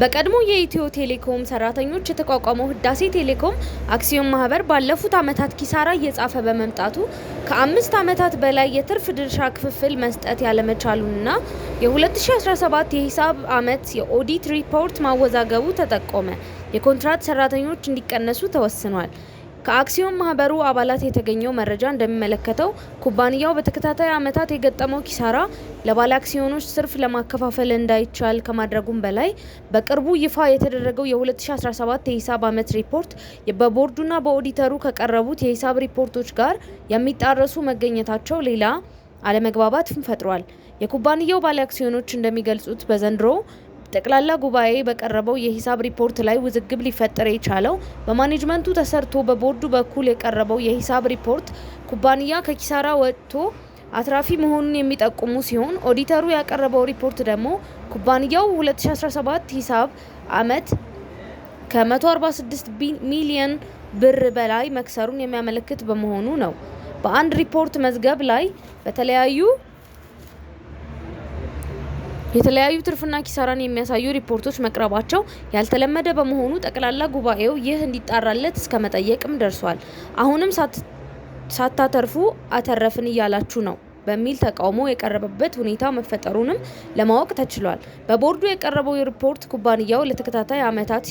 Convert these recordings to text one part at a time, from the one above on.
በቀድሞ የኢትዮ ቴሌኮም ሰራተኞች የተቋቋመው ህዳሴ ቴሌኮም አክሲዮን ማህበር ባለፉት ዓመታት ኪሳራ እየጻፈ በመምጣቱ ከ5 ዓመታት በላይ የትርፍ ድርሻ ክፍፍል መስጠት ያለመቻሉንና የ2017 የሂሳብ ዓመት የኦዲት ሪፖርት ማወዛገቡ ተጠቆመ። የኮንትራት ሰራተኞች እንዲቀነሱ ተወስኗል። ከአክሲዮን ማህበሩ አባላት የተገኘው መረጃ እንደሚመለከተው ኩባንያው በተከታታይ ዓመታት የገጠመው ኪሳራ ለባለ አክሲዮኖች ትርፍ ለማከፋፈል እንዳይቻል ከማድረጉም በላይ በቅርቡ ይፋ የተደረገው የ2017 የሂሳብ ዓመት ሪፖርት በቦርዱና በኦዲተሩ ከቀረቡት የሂሳብ ሪፖርቶች ጋር የሚጣረሱ መገኘታቸው ሌላ አለመግባባትን ፈጥሯል። የኩባንያው ባለ አክሲዮኖች እንደሚገልጹት በዘንድሮ ጠቅላላ ጉባኤ በቀረበው የሂሳብ ሪፖርት ላይ ውዝግብ ሊፈጠር የቻለው በማኔጅመንቱ ተሰርቶ በቦርዱ በኩል የቀረበው የሂሳብ ሪፖርት ኩባንያ ከኪሳራ ወጥቶ አትራፊ መሆኑን የሚጠቁሙ ሲሆን ኦዲተሩ ያቀረበው ሪፖርት ደግሞ ኩባንያው 2017 ሂሳብ ዓመት ከ146 ሚሊዮን ብር በላይ መክሰሩን የሚያመለክት በመሆኑ ነው። በአንድ ሪፖርት መዝገብ ላይ የተለያዩ ትርፍና ኪሳራን የሚያሳዩ ሪፖርቶች መቅረባቸው ያልተለመደ በመሆኑ ጠቅላላ ጉባኤው ይህ እንዲጣራለት እስከ መጠየቅም ደርሷል። አሁንም ሳታተርፉ አተረፍን እያላችሁ ነው በሚል ተቃውሞ የቀረበበት ሁኔታ መፈጠሩንም ለማወቅ ተችሏል። በቦርዱ የቀረበው ሪፖርት ኩባንያው ለተከታታይ ዓመታት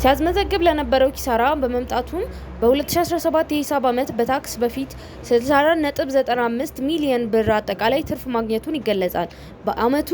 ሲያስመዘግብ ለነበረው ኪሳራ በመምጣቱም በ2017 የሂሳብ ዓመት በታክስ በፊት 64.95 ሚሊዮን ብር አጠቃላይ ትርፍ ማግኘቱን ይገለጻል። በዓመቱ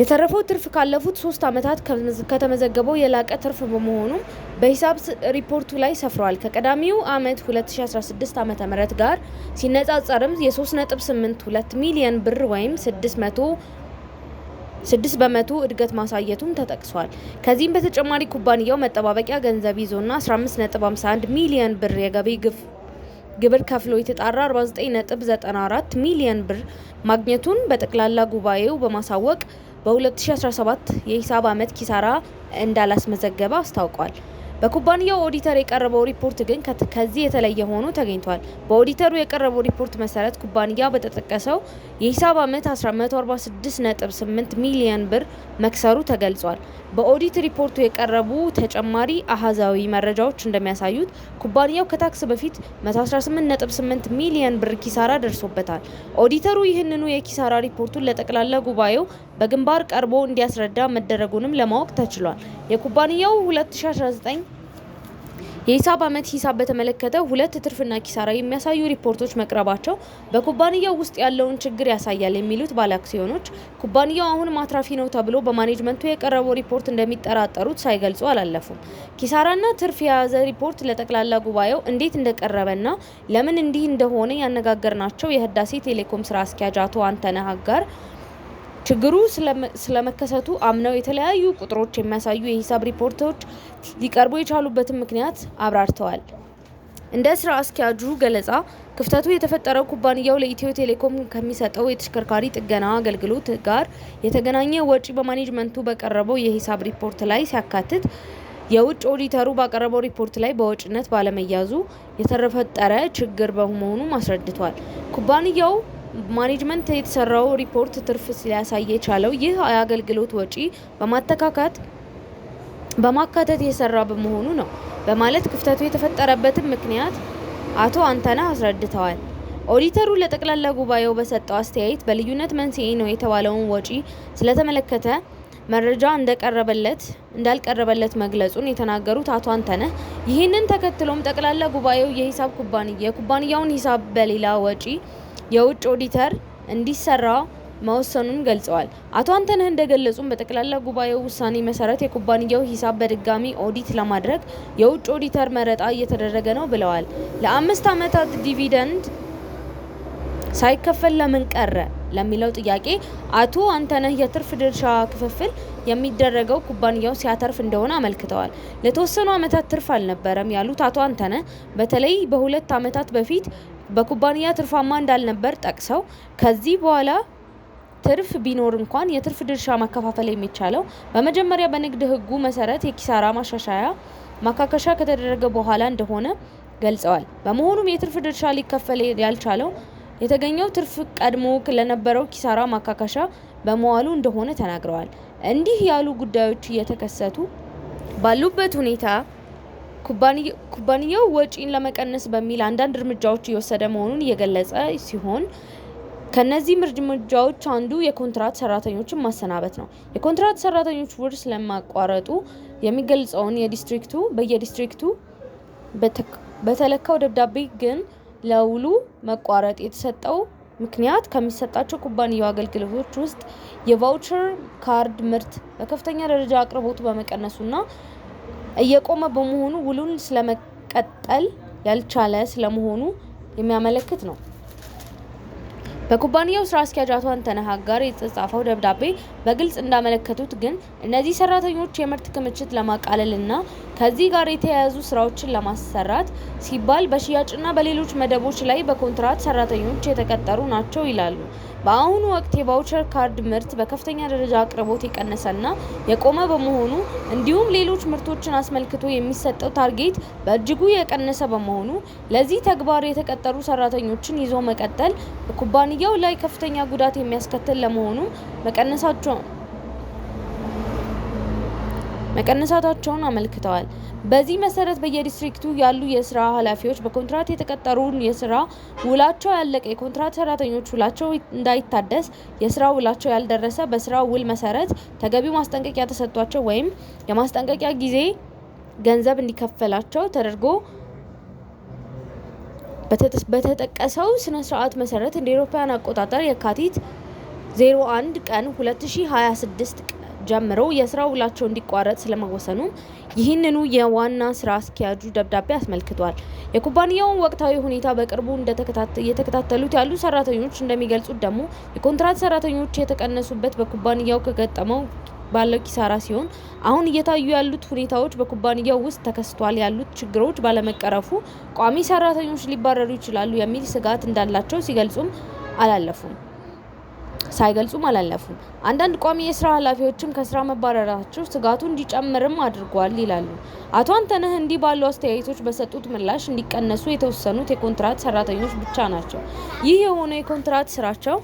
የተረፈው ትርፍ ካለፉት 3 ዓመታት ከተመዘገበው የላቀ ትርፍ በመሆኑም በሂሳብ ሪፖርቱ ላይ ሰፍሯል። ከቀዳሚው ዓመት 2016 ዓ.ም ጋር ሲነጻጸርም የ3.82 ሚሊዮን ብር ወይም 6 በመቶ እድገት ማሳየቱም ተጠቅሷል። ከዚህም በተጨማሪ ኩባንያው መጠባበቂያ ገንዘብ ይዞና 15.51 ሚሊዮን ብር የገቢ ግብር ከፍሎ የተጣራ 49.94 ሚሊዮን ብር ማግኘቱን በጠቅላላ ጉባኤው በማሳወቅ በ2017 የሂሳብ ዓመት ኪሳራ እንዳላስመዘገበ አስታውቋል። በኩባንያው ኦዲተር የቀረበው ሪፖርት ግን ከዚህ የተለየ ሆኖ ተገኝቷል። በኦዲተሩ የቀረበው ሪፖርት መሰረት ኩባንያው በተጠቀሰው የሂሳብ ዓመት 146.8 ሚሊዮን ብር መክሰሩ ተገልጿል። በኦዲት ሪፖርቱ የቀረቡ ተጨማሪ አሃዛዊ መረጃዎች እንደሚያሳዩት ኩባንያው ከታክስ በፊት 118.8 ሚሊዮን ብር ኪሳራ ደርሶበታል። ኦዲተሩ ይህንኑ የኪሳራ ሪፖርቱን ለጠቅላላ ጉባኤው በግንባር ቀርቦ እንዲያስረዳ መደረጉንም ለማወቅ ተችሏል። የኩባንያው 2019 የሂሳብ ዓመት ሂሳብ በተመለከተ ሁለት ትርፍና ኪሳራ የሚያሳዩ ሪፖርቶች መቅረባቸው በኩባንያው ውስጥ ያለውን ችግር ያሳያል የሚሉት ባለአክሲዮኖች ኩባንያው አሁንም አትራፊ ነው ተብሎ በማኔጅመንቱ የቀረበው ሪፖርት እንደሚጠራጠሩት ሳይገልጹ አላለፉም። ኪሳራና ትርፍ የያዘ ሪፖርት ለጠቅላላ ጉባኤው እንዴት እንደቀረበና ለምን እንዲህ እንደሆነ ያነጋገርናቸው የህዳሴ ቴሌኮም ስራ አስኪያጅ አቶ አንተነህ አጋር ችግሩ ስለመከሰቱ አምነው የተለያዩ ቁጥሮች የሚያሳዩ የሂሳብ ሪፖርቶች ሊቀርቡ የቻሉበትን ምክንያት አብራርተዋል። እንደ ስራ አስኪያጁ ገለጻ ክፍተቱ የተፈጠረው ኩባንያው ለኢትዮ ቴሌኮም ከሚሰጠው የተሽከርካሪ ጥገና አገልግሎት ጋር የተገናኘ ወጪ በማኔጅመንቱ በቀረበው የሂሳብ ሪፖርት ላይ ሲያካትት የውጭ ኦዲተሩ ባቀረበው ሪፖርት ላይ በወጪነት ባለመያዙ የተፈጠረ ችግር በመሆኑም አስረድቷል። ኩባንያው ማኔጅመንት የተሰራው ሪፖርት ትርፍ ሊያሳይ የቻለው ይህ የአገልግሎት ወጪ በማካተት የሰራ በመሆኑ ነው በማለት ክፍተቱ የተፈጠረበትን ምክንያት አቶ አንተነህ አስረድተዋል። ኦዲተሩ ለጠቅላላ ጉባኤው በሰጠው አስተያየት በልዩነት መንስኤ ነው የተባለውን ወጪ ስለተመለከተ መረጃ እንዳልቀረበለት መግለጹን የተናገሩት አቶ አንተነህ ይህንን ተከትሎም ጠቅላላ ጉባኤው የኩባንያውን ሂሳብ በሌላ ወጪ የውጭ ኦዲተር እንዲሰራ መወሰኑን ገልጸዋል። አቶ አንተነህ እንደገለጹም በጠቅላላ ጉባኤው ውሳኔ መሰረት የኩባንያው ሂሳብ በድጋሚ ኦዲት ለማድረግ የውጭ ኦዲተር መረጣ እየተደረገ ነው ብለዋል። ለ5 ዓመታት ዲቪደንድ ሳይከፈል ለምን ቀረ ለሚለው ጥያቄ አቶ አንተነህ የትርፍ ድርሻ ክፍፍል የሚደረገው ኩባንያው ሲያተርፍ እንደሆነ አመልክተዋል። ለተወሰኑ ዓመታት ትርፍ አልነበረም ያሉት አቶ አንተነህ በተለይ በ2 ዓመታት በፊት በኩባንያ ትርፋማ እንዳልነበር ጠቅሰው ከዚህ በኋላ ትርፍ ቢኖር እንኳን የትርፍ ድርሻ ማከፋፈል የሚቻለው በመጀመሪያ በንግድ ሕጉ መሰረት የኪሳራ ማካካሻ ከተደረገ በኋላ እንደሆነ ገልጸዋል። በመሆኑም የትርፍ ድርሻ ሊከፈል ያልቻለው የተገኘው ትርፍ ቀድሞ ለነበረው ኪሳራ ማካካሻ በመዋሉ እንደሆነ ተናግረዋል። እንዲህ ያሉ ጉዳዮች እየተከሰቱ ባሉበት ሁኔታ ኩባንያው ወጪን ለመቀነስ በሚል አንዳንድ እርምጃዎች እየወሰደ መሆኑን እየገለጸ ሲሆን ከነዚህ እርምጃዎች አንዱ የኮንትራት ሰራተኞችን ማሰናበት ነው። የኮንትራት ሰራተኞች ውል ስለማቋረጡ የሚገልጸውን በየዲስትሪክቱ በተለካው ደብዳቤ ግን ለውሉ መቋረጥ የተሰጠው ምክንያት ከሚሰጣቸው ኩባንያው አገልግሎቶች ውስጥ የቫውቸር ካርድ ምርት በከፍተኛ ደረጃ አቅርቦቱ በመቀነሱና እየቆመ በመሆኑ ውሉን ስለመቀጠል ያልቻለ ስለመሆኑ የሚያመለክት ነው። በኩባንያው ስራ አስኪያጅ አቶ አንተነህ ጋር የተጻፈው ደብዳቤ በግልጽ እንዳመለከቱት ግን እነዚህ ሰራተኞች የምርት ክምችት ለማቃለልና ከዚህ ጋር የተያያዙ ስራዎችን ለማሰራት ሲባል በሽያጭና በሌሎች መደቦች ላይ በኮንትራት ሰራተኞች የተቀጠሩ ናቸው ይላሉ። በአሁኑ ወቅት የቫውቸር ካርድ ምርት በከፍተኛ ደረጃ አቅርቦት የቀነሰና የቆመ በመሆኑ እንዲሁም ሌሎች ምርቶችን አስመልክቶ የሚሰጠው ታርጌት በእጅጉ የቀነሰ በመሆኑ ለዚህ ተግባር የተቀጠሩ ሰራተኞችን ይዞ መቀጠል በኩባንያው ላይ ከፍተኛ ጉዳት የሚያስከትል ለመሆኑ መቀነሳታቸውን አመልክተዋል። በዚህ መሰረት በየዲስትሪክቱ ያሉ የስራ ኃላፊዎች በኮንትራት የተቀጠሩ የስራ ውላቸው ያለቀ የኮንትራት ሰራተኞች ውላቸው እንዳይታደስ የስራ ውላቸው ያልደረሰ በስራ ውል መሰረት ተገቢው ማስጠንቀቂያ ተሰጥቷቸው ወይም የማስጠንቀቂያ ጊዜ ገንዘብ እንዲከፈላቸው ተደርጎ በተጠቀሰው ስነ ስርዓት መሰረት እንደ አውሮፓውያን አቆጣጠር የካቲት 01 ቀን 2026 ጀምሮ የስራ ውላቸው እንዲቋረጥ ስለመወሰኑ ይህንኑ የዋና ስራ አስኪያጁ ደብዳቤ አስመልክቷል። የኩባንያውን ወቅታዊ ሁኔታ በቅርቡ እየተከታተሉት ያሉ ሰራተኞች እንደሚገልጹት ደግሞ የኮንትራት ሰራተኞች የተቀነሱበት በኩባንያው ከገጠመው ባለው ኪሳራ ሲሆን አሁን እየታዩ ያሉት ሁኔታዎች በኩባንያው ውስጥ ተከስቷል ያሉት ችግሮች ባለመቀረፉ ቋሚ ሰራተኞች ሊባረሩ ይችላሉ የሚል ስጋት እንዳላቸው ሳይገልጹም አላለፉም። አንዳንድ ቋሚ የስራ ኃላፊዎችም ከስራ መባረራቸው ስጋቱ እንዲጨምርም አድርጓል ይላሉ። አቶ አንተነህ እንዲህ ባሉ አስተያየቶች በሰጡት ምላሽ እንዲቀነሱ የተወሰኑት የኮንትራት ሰራተኞች ብቻ ናቸው። ይህ የሆነው የኮንትራት ስራቸው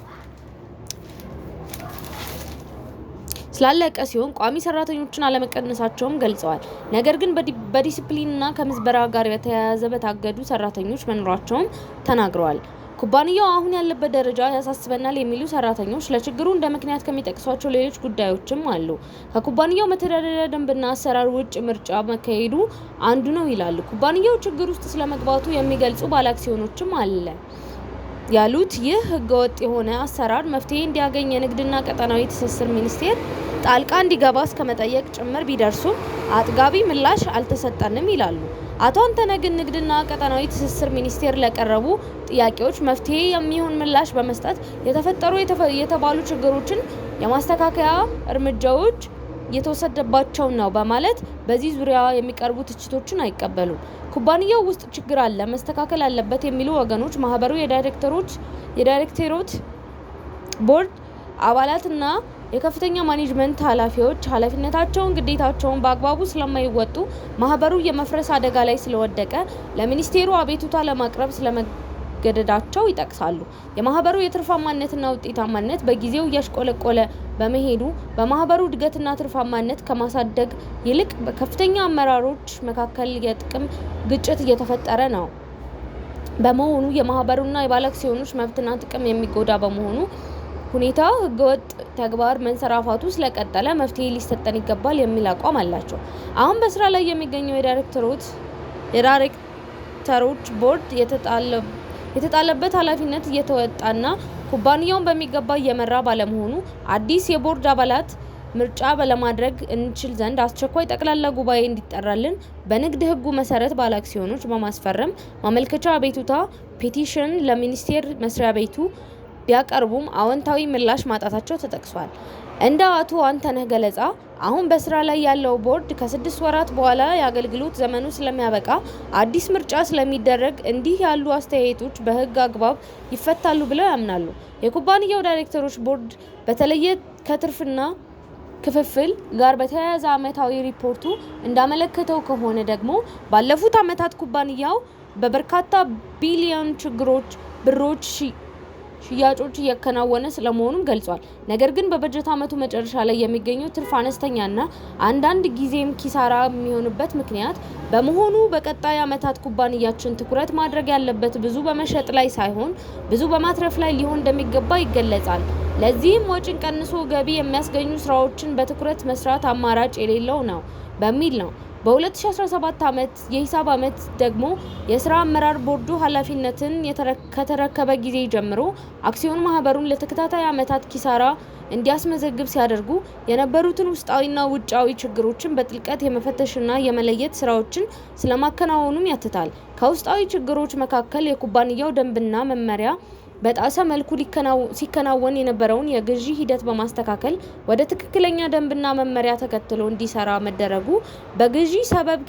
ስላለቀ ሲሆን ቋሚ ሰራተኞችን አለመቀነሳቸውም ገልጸዋል። ነገር ግን በዲሲፕሊንና ከምዝበራ ጋር በተያያዘ በታገዱ ሰራተኞች መኖራቸውም ተናግረዋል። ኩባንያው አሁን ያለበት ደረጃ ያሳስበናል የሚሉ ሰራተኞች ለችግሩ እንደ ምክንያት ከሚጠቅሷቸው ሌሎች ጉዳዮችም አሉ። ከኩባንያው መተዳደሪያ ደንብና አሰራር ውጭ ምርጫ መካሄዱ አንዱ ነው ይላሉ። ኩባንያው ችግር ውስጥ ስለመግባቱ የሚገልጹ ባለአክሲዮኖችም አለ ያሉት ይህ ህገወጥ የሆነ አሰራር መፍትሄ እንዲያገኝ የንግድና ቀጠናዊ ትስስር ሚኒስቴር ጣልቃ እንዲገባ እስከመጠየቅ ጭምር ቢደርሱም አጥጋቢ ምላሽ አልተሰጠንም ይላሉ። አቶ አንተነህ ግን ንግድና ቀጠናዊ ትስስር ሚኒስቴር ለቀረቡ ጥያቄዎች መፍትሄ የሚሆን ምላሽ በመስጠት የተፈጠሩ የተባሉ ችግሮችን የማስተካከያ እርምጃዎች የተወሰደባቸው ነው በማለት በዚህ ዙሪያ የሚቀርቡ ትችቶችን አይቀበሉም። ኩባንያው ውስጥ ችግር አለ፣ መስተካከል አለበት የሚሉ ወገኖች ማህበሩ የዳይሬክተሮች ቦርድ አባላትና የከፍተኛ ማኔጅመንት ኃላፊዎች ኃላፊነታቸውን ግዴታቸውን በአግባቡ ስለማይወጡ ማህበሩ የመፍረስ አደጋ ላይ ስለወደቀ ለሚኒስቴሩ አቤቱታ ለማቅረብ ስለመገደዳቸው ይጠቅሳሉ። የማህበሩ የትርፋማነትና ውጤታማነት በጊዜው እያሽቆለቆለ በመሄዱ በማህበሩ እድገትና ትርፋማነት ከማሳደግ ይልቅ በከፍተኛ አመራሮች መካከል የጥቅም ግጭት እየተፈጠረ ነው። በመሆኑ የማህበሩና የባለአክሲዮኖች መብትና ጥቅም የሚጎዳ በመሆኑ ሁኔታ ህገወጥ ተግባር መንሰራፋቱ ስለቀጠለ መፍትሄ ሊሰጠን ይገባል የሚል አቋም አላቸው። አሁን በስራ ላይ የሚገኘው የዳይሬክተሮች ቦርድ የተጣለበት ኃላፊነት እየተወጣና ኩባንያውን በሚገባ እየመራ ባለመሆኑ አዲስ የቦርድ አባላት ምርጫ ለማድረግ እንችል ዘንድ አስቸኳይ ጠቅላላ ጉባኤ እንዲጠራልን በንግድ ህጉ መሰረት ባለአክሲዮኖች በማስፈረም ማመልከቻ አቤቱታ ፔቲሽን ለሚኒስቴር መስሪያ ቤቱ ቢያቀርቡም አዎንታዊ ምላሽ ማጣታቸው ተጠቅሷል። እንደ አቶ አንተነህ ገለጻ አሁን በስራ ላይ ያለው ቦርድ ከ6 ወራት በኋላ የአገልግሎት ዘመኑ ስለሚያበቃ አዲስ ምርጫ ስለሚደረግ እንዲህ ያሉ አስተያየቶች በህግ አግባብ ይፈታሉ ብለው ያምናሉ። የኩባንያው ዳይሬክተሮች ቦርድ በተለየ ከትርፍና ክፍፍል ጋር በተያያዘ ዓመታዊ ሪፖርቱ እንዳመለከተው ከሆነ ደግሞ ባለፉት ዓመታት ኩባንያው በበርካታ ቢሊዮን ብሮች ሽያጮች እያከናወነ ስለመሆኑም ገልጿል። ነገር ግን በበጀት ዓመቱ መጨረሻ ላይ የሚገኘው ትርፍ አነስተኛና አንዳንድ ጊዜም ኪሳራ የሚሆንበት ምክንያት በመሆኑ በቀጣይ ዓመታት ኩባንያችን ትኩረት ማድረግ ያለበት ብዙ በመሸጥ ላይ ሳይሆን ብዙ በማትረፍ ላይ ሊሆን እንደሚገባ ይገለጻል። ለዚህም ወጪን ቀንሶ ገቢ የሚያስገኙ ስራዎችን በትኩረት መስራት አማራጭ የሌለው ነው በሚል ነው። በ2017 ዓመት የሂሳብ ዓመት ደግሞ የስራ አመራር ቦርዱ ኃላፊነትን ከተረከበ ጊዜ ጀምሮ አክሲዮን ማህበሩን ለተከታታይ ዓመታት ኪሳራ እንዲያስመዘግብ ሲያደርጉ የነበሩትን ውስጣዊና ውጫዊ ችግሮችን በጥልቀት የመፈተሽና የመለየት ስራዎችን ስለማከናወኑም ያትታል። ከውስጣዊ ችግሮች መካከል የኩባንያው ደንብና መመሪያ በጣሰ መልኩ ሲከናወን የነበረውን የግዢ ሂደት በማስተካከል ወደ ትክክለኛ ደንብና መመሪያ ተከትሎ እንዲሰራ መደረጉ በግዢ ሰበብ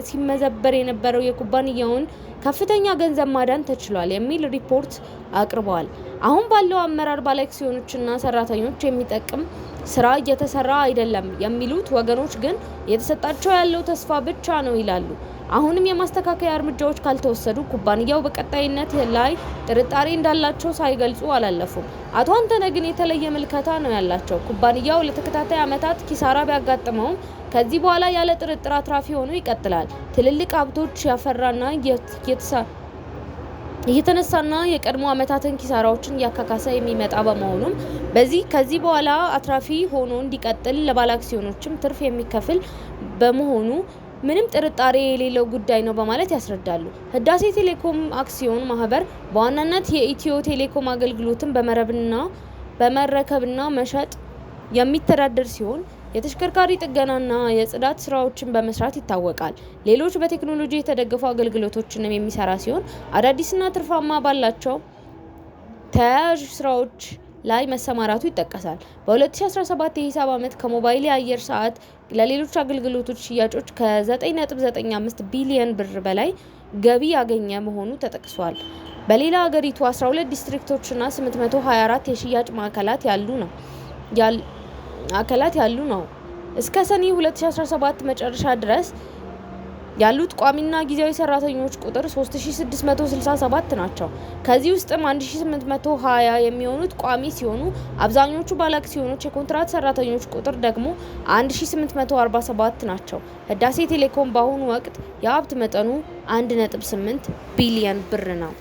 ሲመዘበር የነበረው የኩባንያውን ከፍተኛ ገንዘብ ማዳን ተችሏል የሚል ሪፖርት አቅርበዋል። አሁን ባለው አመራር ባለአክሲዮኖችና ሰራተኞች የሚጠቅም ስራ እየተሰራ አይደለም የሚሉት ወገኖች ግን እየተሰጣቸው ያለው ተስፋ ብቻ ነው ይላሉ። አሁንም የማስተካከያ እርምጃዎች ካልተወሰዱ ኩባንያው በቀጣይነት ላይ ጥርጣሬ እንዳላቸው ሳይገልጹ አላለፉም። አቶ አንተነህ ግን የተለየ ምልከታ ነው ያላቸው። ኩባንያው ለተከታታይ ዓመታት ኪሳራ ቢያጋጥመውም ከዚህ በኋላ ያለ ጥርጥር አትራፊ ሆኖ ይቀጥላል። ትልልቅ ሀብቶች ያፈራና እየተነሳና የቀድሞ ዓመታትን ኪሳራዎችን እያካካሰ የሚመጣ በመሆኑም ከዚህ በኋላ አትራፊ ሆኖ እንዲቀጥል ለባለአክሲዮኖችም ትርፍ የሚከፍል በመሆኑ ምንም ጥርጣሬ የሌለው ጉዳይ ነው በማለት ያስረዳሉ። ህዳሴ ቴሌኮም አክሲዮን ማህበር በዋናነት የኢትዮ ቴሌኮም አገልግሎትን በመረከብና መሸጥ የሚተዳደር ሲሆን የተሽከርካሪ ጥገናና የጽዳት ስራዎችን በመስራት ይታወቃል። ሌሎች በቴክኖሎጂ የተደገፉ አገልግሎቶችንም የሚሰራ ሲሆን አዳዲስና ትርፋማ ባላቸው ተያያዥ ስራዎች ላይ መሰማራቱ ይጠቀሳል። በ2017 የሂሳብ ዓመት ከሞባይል የአየር ሰዓት ለሌሎች አገልግሎቶች ሽያጮች ከ9.95 ቢሊዮን ብር በላይ ገቢ ያገኘ መሆኑ ተጠቅሷል። በሌላ ሀገሪቱ 12 ዲስትሪክቶችና 824 የሽያጭ ማዕከላት ያሉ ነው። እስከ ሰኔ 2017 መጨረሻ ድረስ ያሉት ቋሚና ጊዜያዊ ሰራተኞች ቁጥር 3667 ናቸው። ከዚህ ውስጥም 1820 የሚሆኑት ቋሚ ሲሆኑ አብዛኞቹ ባለአክሲዮኖች የኮንትራት ሰራተኞች ቁጥር ደግሞ 1847 ናቸው። ህዳሴ ቴሌኮም በአሁኑ ወቅት የሀብት መጠኑ 1.8 ቢሊዮን ብር ነው።